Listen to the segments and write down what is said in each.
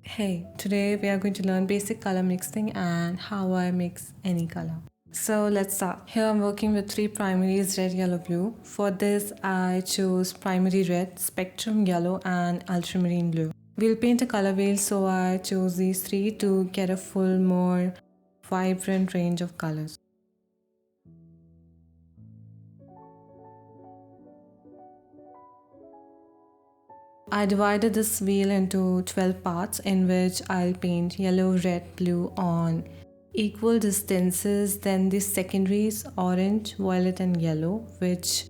Hey, today we are going to learn basic color mixing and how I mix any color. So let's start. Here I'm working with three primaries, red, yellow, blue. For this I chose primary red, spectrum yellow and ultramarine blue. We'll paint a color wheel, so I chose these three to get a full, more vibrant range of colors. I divided this wheel into 12 parts in which I'll paint yellow, red, blue on equal distances, then the secondaries orange, violet and yellow, which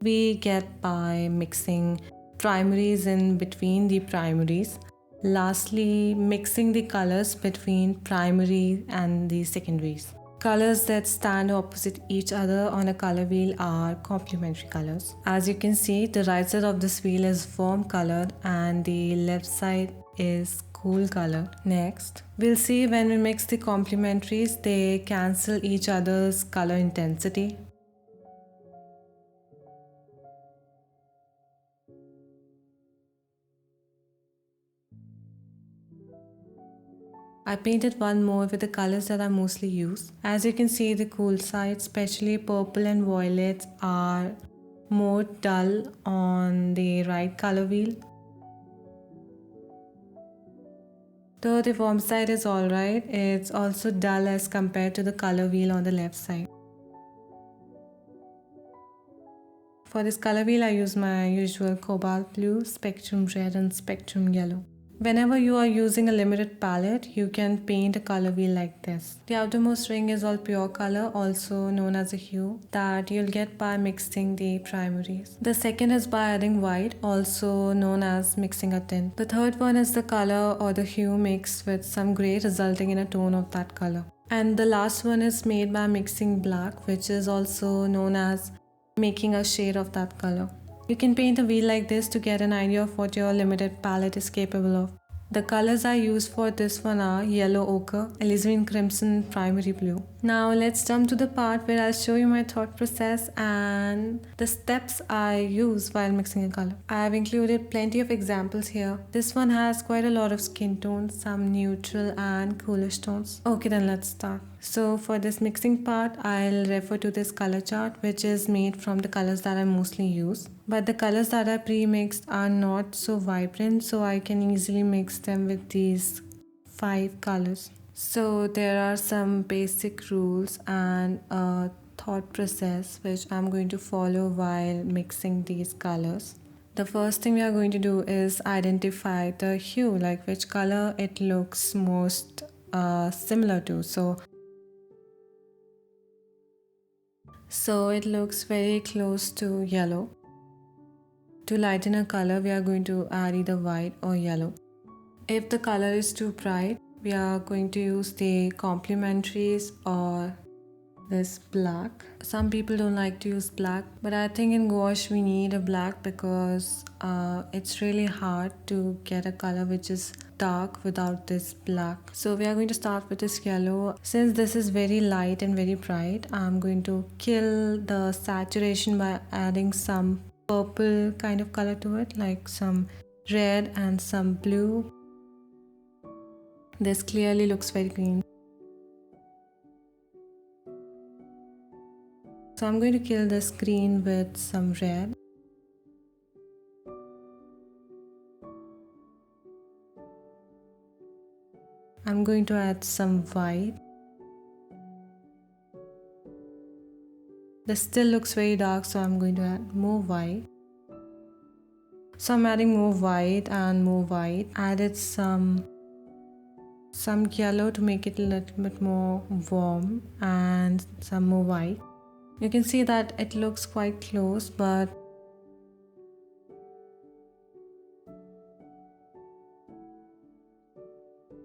we get by mixing primaries in between the primaries. Lastly, mixing the colors between primary and the secondaries. Colors that stand opposite each other on a color wheel are complementary colors. As you can see, the right side of this wheel is warm colored and the left side is cool color. Next, we'll see when we mix the complementaries, they cancel each other's color intensity. I painted one more with the colors that I mostly use. As you can see, the cool side, especially purple and violets, are more dull on the right color wheel. Though the warm side is alright, it's also dull as compared to the color wheel on the left side. For this color wheel, I use my usual cobalt blue, spectrum red and spectrum yellow. Whenever you are using a limited palette, you can paint a color wheel like this. The outermost ring is all pure color, also known as a hue, that you'll get by mixing the primaries. The second is by adding white, also known as mixing a tint. The third one is the color or the hue mixed with some gray, resulting in a tone of that color. And the last one is made by mixing black, which is also known as making a shade of that color. You can paint a wheel like this to get an idea of what your limited palette is capable of. The colors I use for this one are yellow ochre, alizarin crimson, primary blue. Now let's jump to the part where I'll show you my thought process and the steps I use while mixing a color. I have included plenty of examples here. This one has quite a lot of skin tones, some neutral and coolish tones. Okay, then let's start. So for this mixing part, I'll refer to this color chart, which is made from the colors that I mostly use. But the colors that I pre-mixed are not so vibrant, so I can easily mix them with these 5 colors. So there are some basic rules and a thought process which I'm going to follow while mixing these colors. The first thing we are going to do is identify the hue, like which color it looks most similar to. So it looks very close to yellow. To lighten a color, we are going to add either white or yellow. If the color is too bright, we are going to use the complementaries or this black. Some people don't like to use black, but I think in gouache we need a black because it's really hard to get a color which is dark without this black. So we are going to start with this yellow. Since this is very light and very bright, I'm going to kill the saturation by adding some purple kind of color to it, like some red and some blue. This clearly looks very green. So I'm going to kill this green with some red. I'm going to add some white. This still looks very dark, so I'm going to add more white. So I'm adding more white and more white. Added some yellow to make it a little bit more warm and some more white. You can see that it looks quite close, but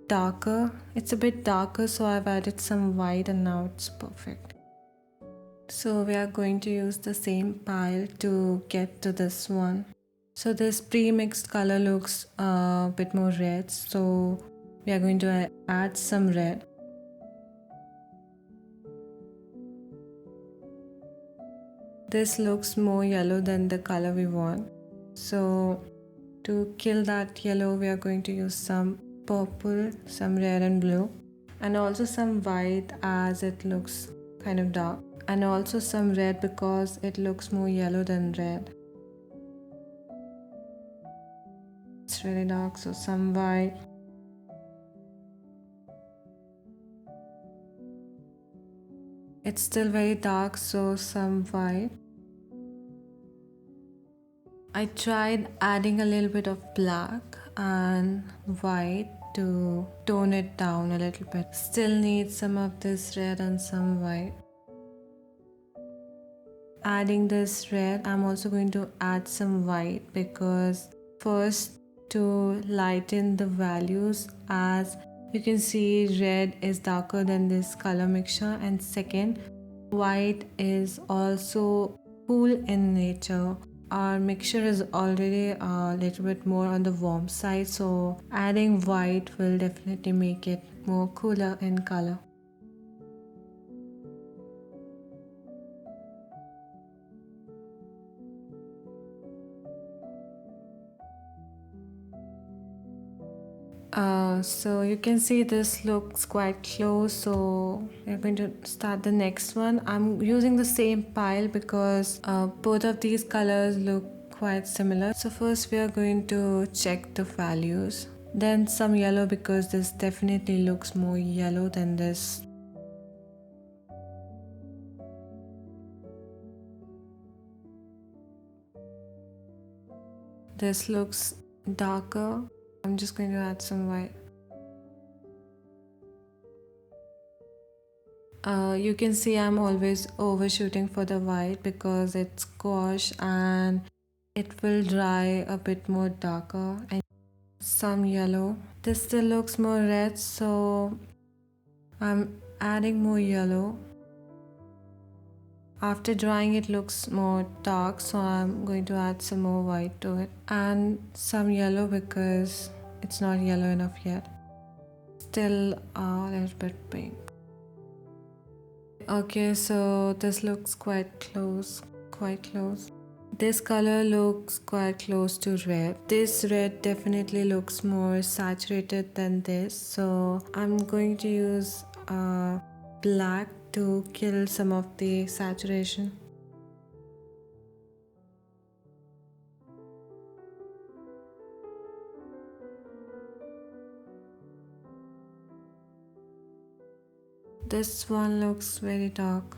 darker. It's a bit darker, so I've added some white and now it's perfect. So we are going to use the same pile to get to this one. So this pre-mixed color looks a bit more red, so we are going to add some red. This looks more yellow than the color we want. So to kill that yellow, we are going to use some purple, some red and blue, and also some white as it looks kind of dark, and also some red because it looks more yellow than red. It's really dark, so some white. It's still very dark, so some white. I tried adding a little bit of black and white to tone it down a little bit. Still need some of this red and some white. Adding this red, I'm also going to add some white because first to lighten the values, as you can see red is darker than this color mixture, and second, white is also cool in nature. Our mixture is already a little bit more on the warm side, so adding white will definitely make it more cooler in color. So you can see this looks quite close, so we're going to start the next one. I'm using the same pile because both of these colors look quite similar. So first we are going to check the values, then some yellow because this definitely looks more yellow than this. This looks darker. I'm just going to add some white. You can see I'm always overshooting for the white because it's gouache and it will dry a bit more darker. And some yellow. This still looks more red, so I'm adding more yellow. After drying it looks more dark, so I'm going to add some more white to it and some yellow because it's not yellow enough yet. Still a little bit pink. Okay, so this looks quite close. This color looks quite close to red. This red definitely looks more saturated than this, so I'm going to use black to kill some of the saturation. This one looks very dark,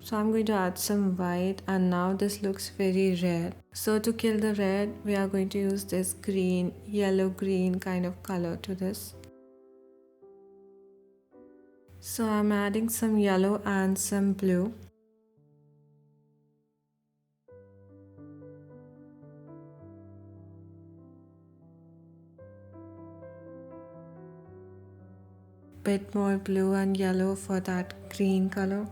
so I'm going to add some white, and now this looks very red. So to kill the red, we are going to use this green, yellow-green kind of color to this. So I'm adding some yellow and some blue. Bit more blue and yellow for that green color.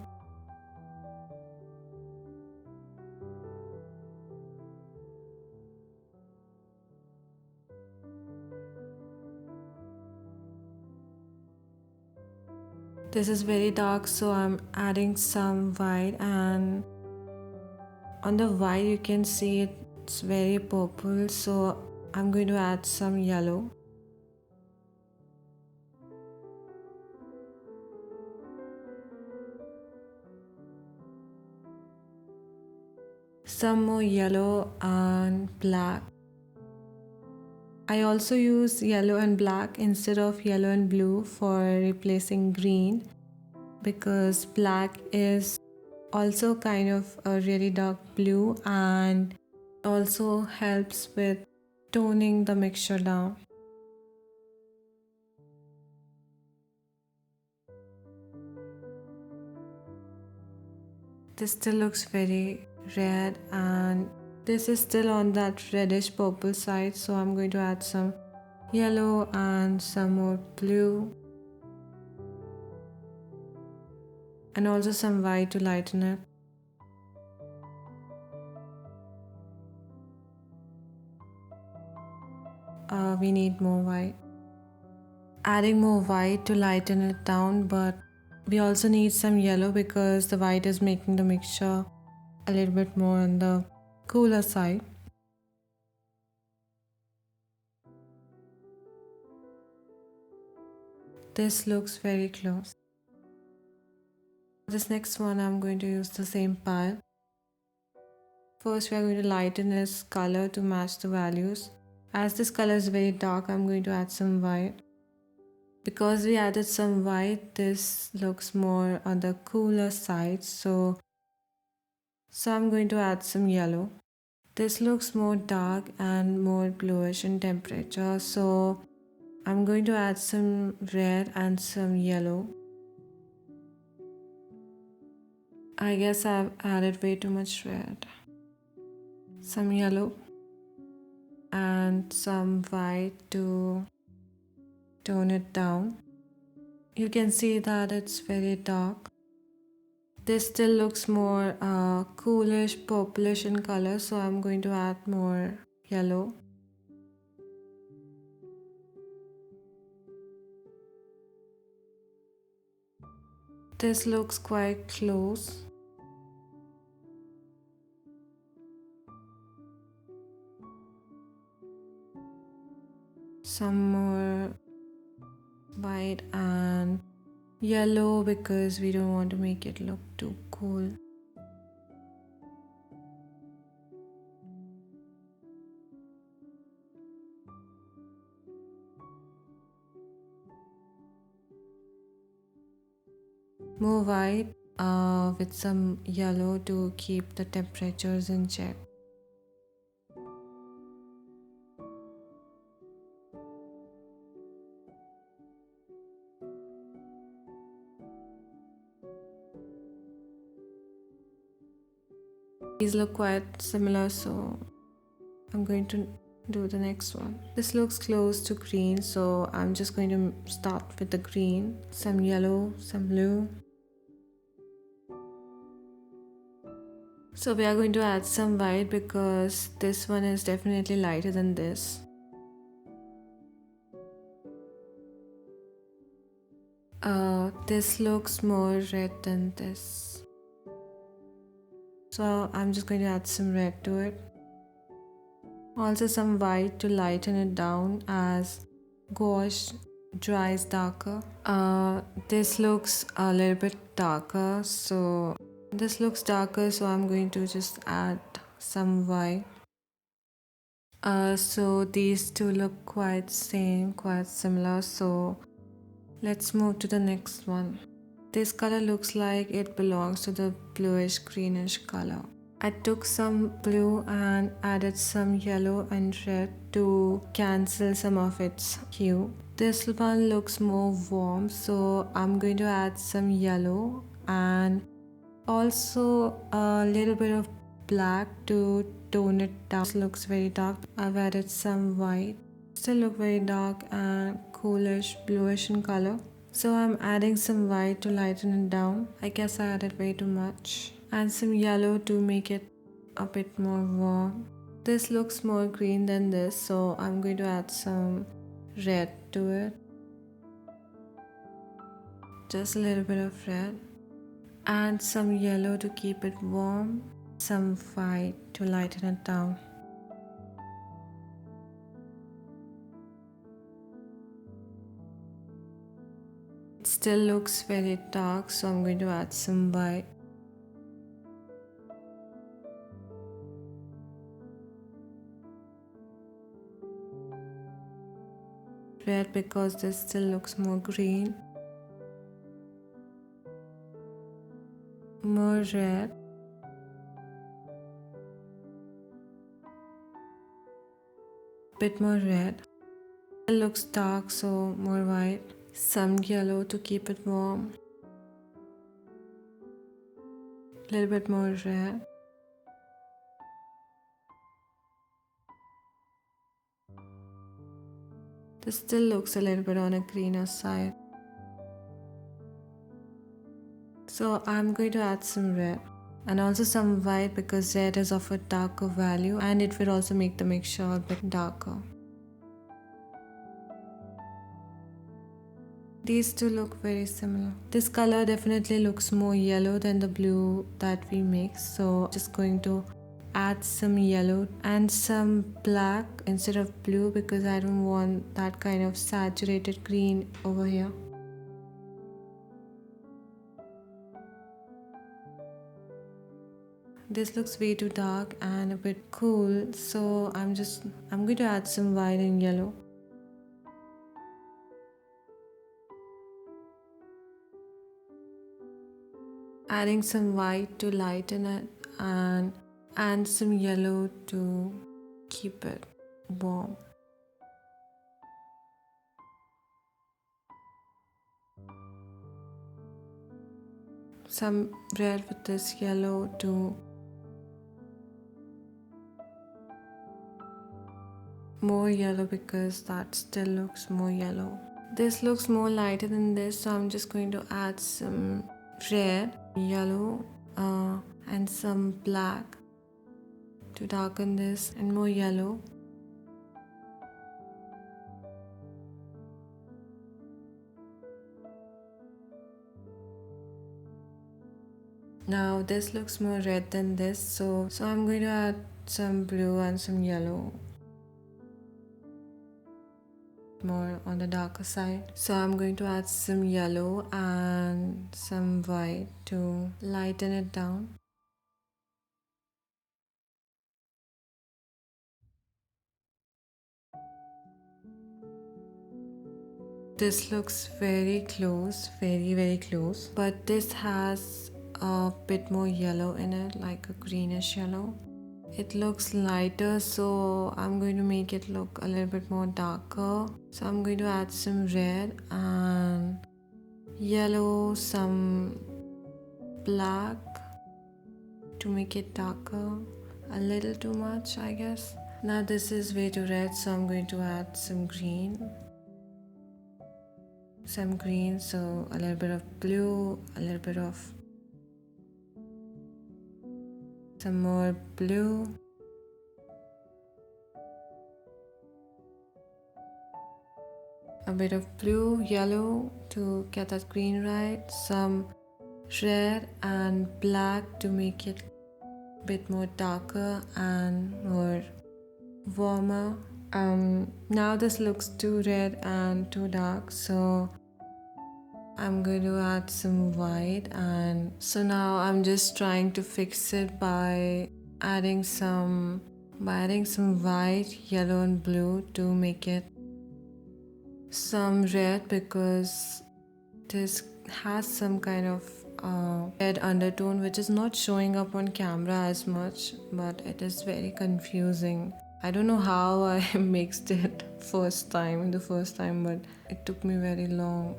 This is very dark, so I'm adding some white, and on the white you can see it's very purple, so I'm going to add some yellow. Some more yellow and black. I also use yellow and black instead of yellow and blue for replacing green, because black is also kind of a really dark blue and also helps with toning the mixture down. This still looks very red, and this is still on that reddish purple side, so I'm going to add some yellow and some more blue, and also some white to lighten it. We need more white. Adding more white to lighten it down, but we also need some yellow because the white is making the mixture a little bit more on the cooler side. this looks very close. This next one I'm going to use the same pile. First we are going to lighten this color to match the values. As this color is very dark, I'm going to add some white. Because we added some white, this looks more on the cooler side, so I'm going to add some yellow. This looks more dark and more bluish in temperature, so I'm going to add some red and some yellow. I guess I've added way too much red. Some yellow and some white to tone it down. You can see that it's very dark. This still looks more coolish, purplish in color, so I'm going to add more yellow. This looks quite close. Some more white and yellow because we don't want to make it look too cool. More white with some yellow to keep the temperatures in check. These look quite similar, so I'm going to do the next one. This looks close to green, so I'm just going to start with the green, some yellow, some blue. So we are going to add some white because this one is definitely lighter than this. This looks more red than this. So I'm just going to add some red to it. Also some white to lighten it down as gouache dries darker. This looks a little bit darker, so I'm going to just add some white. So these two look quite similar, so let's move to the next one. This color looks like it belongs to the bluish greenish color. I took some blue and added some yellow and red to cancel some of its hue. This one looks more warm, so I'm going to add some yellow and also a little bit of black to tone it down. This looks very dark. I've added some white. Still look very dark and coolish bluish in color. So I'm adding some white to lighten it down. I guess I added way too much. And some yellow to make it a bit more warm. This looks more green than this, so I'm going to add some red to it. Just a little bit of red. And some yellow to keep it warm. Some white to lighten it down. It still looks very dark, so I'm going to add some white. Red because this still looks more green. More red. Bit more red. It looks dark, so more white. Some yellow to keep it warm. Little bit more red. This still looks a little bit on a greener side. So I'm going to add some red and also some white because red is of a darker value and it will also make the mixture a bit darker. These two look very similar. This color definitely looks more yellow than the blue that we mixed, so just going to add some yellow and some black instead of blue because I don't want that kind of saturated green over here. this looks way too dark and a bit cool, so I'm going to add some white and yellow. Adding some white to lighten it and some yellow to keep it warm. Some red with this yellow to more yellow because that still looks more yellow. This looks more lighter than this, so I'm just going to add some red, yellow, and some black to darken this, and more yellow. Now this looks more red than this, so I'm going to add some blue and some yellow, more on the darker side. So I'm going to add some yellow and some white to lighten it down. This looks very close, very close, but this has a bit more yellow in it, like a greenish yellow. It looks lighter, so I'm going to make it look a little bit more darker. So I'm going to add some red and yellow, some black to make it darker. A little too much, I guess. Now this is way too red, so I'm going to add some green. So a little bit of blue, a little bit of some more blue, a bit of blue, yellow to get that green right, some red and black to make it a bit more darker and more warmer. Now this looks too red and too dark, so I'm going to add some white, and so now I'm just trying to fix it by adding some white, yellow and blue to make it some red, because this has some kind of red undertone which is not showing up on camera as much, but it is very confusing. I don't know how I mixed it the first time, but it took me very long.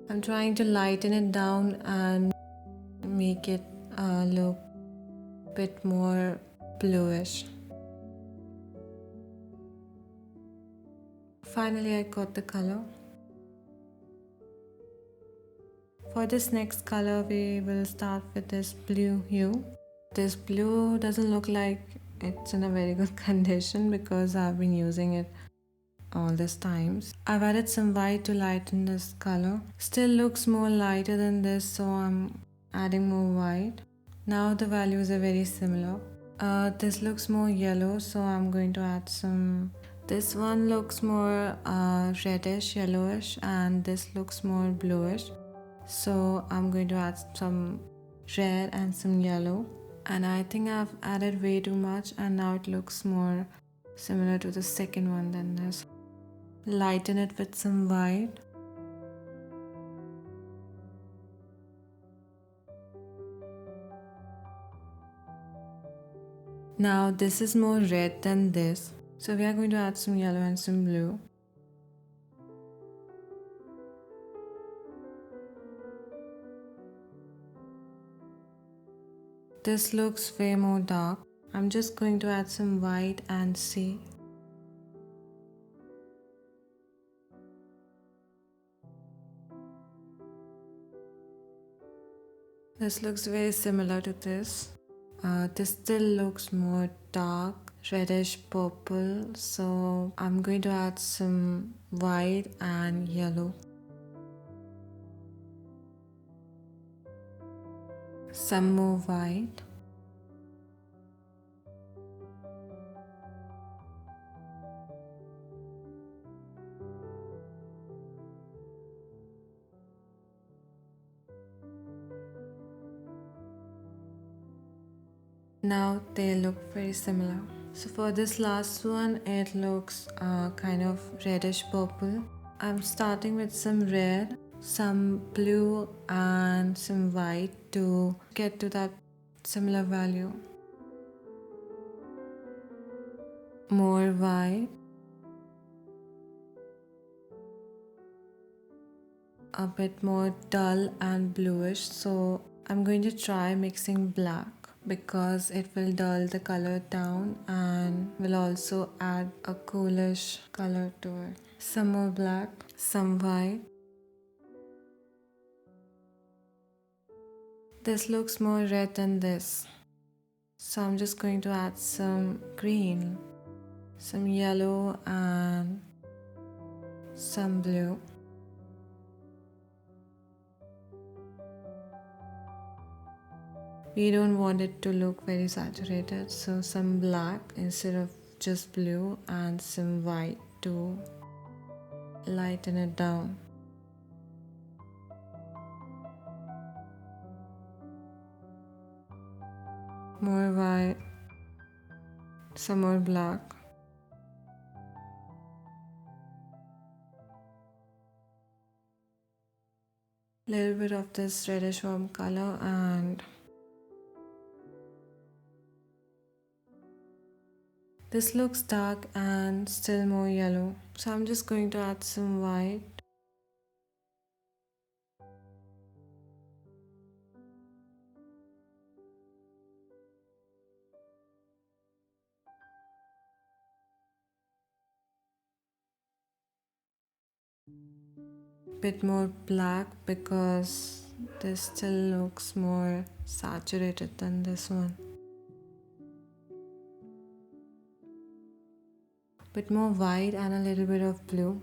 I'm trying to lighten it down and make it look a bit more bluish. Finally, I got the color. For this next color, we will start with this blue hue. This blue doesn't look like it's in a very good condition because I've been using it all this times. I've added some white to lighten this color. Still looks more lighter than this, so I'm adding more white. Now the values are very similar. This looks more yellow, so I'm going to add some. This one looks more reddish, yellowish, and this looks more bluish. So I'm going to add some red and some yellow. And I think I've added way too much, and now it looks more similar to the second one than this. Lighten it with some white. Now this is more red than this, so we are going to add some yellow and some blue. This looks way more dark. I'm just going to add some white and see. This looks very similar to this. This still looks more dark, reddish purple, so I'm going to add some white and yellow. Some more white. Now they look very similar. So for this last one, it looks kind of reddish purple. I'm starting with some red, some blue and some white to get to that similar value. More white, a bit more dull and bluish, so I'm going to try mixing black because it will dull the color down and will also add a coolish color to it. Some more black, some white. This looks more red than this, so I'm just going to add some green, some yellow and some blue. We don't want it to look very saturated, so some black instead of just blue and some white to lighten it down. More white, some more black. Little bit of this reddish warm color and this looks dark and still more yellow, so I'm just going to add some white. Bit more black because this still looks more saturated than this one. Bit more white and a little bit of blue.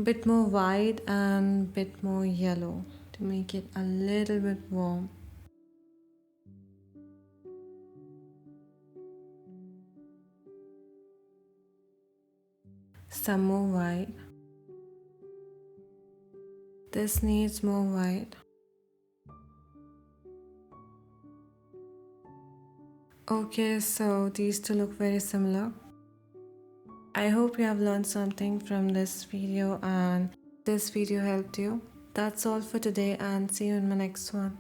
Bit more white and bit more yellow to make it a little bit warm. Some more white. This needs more white. Okay, so these two look very similar. I hope you have learned something from this video and this video helped you. That's all for today and see you in my next one.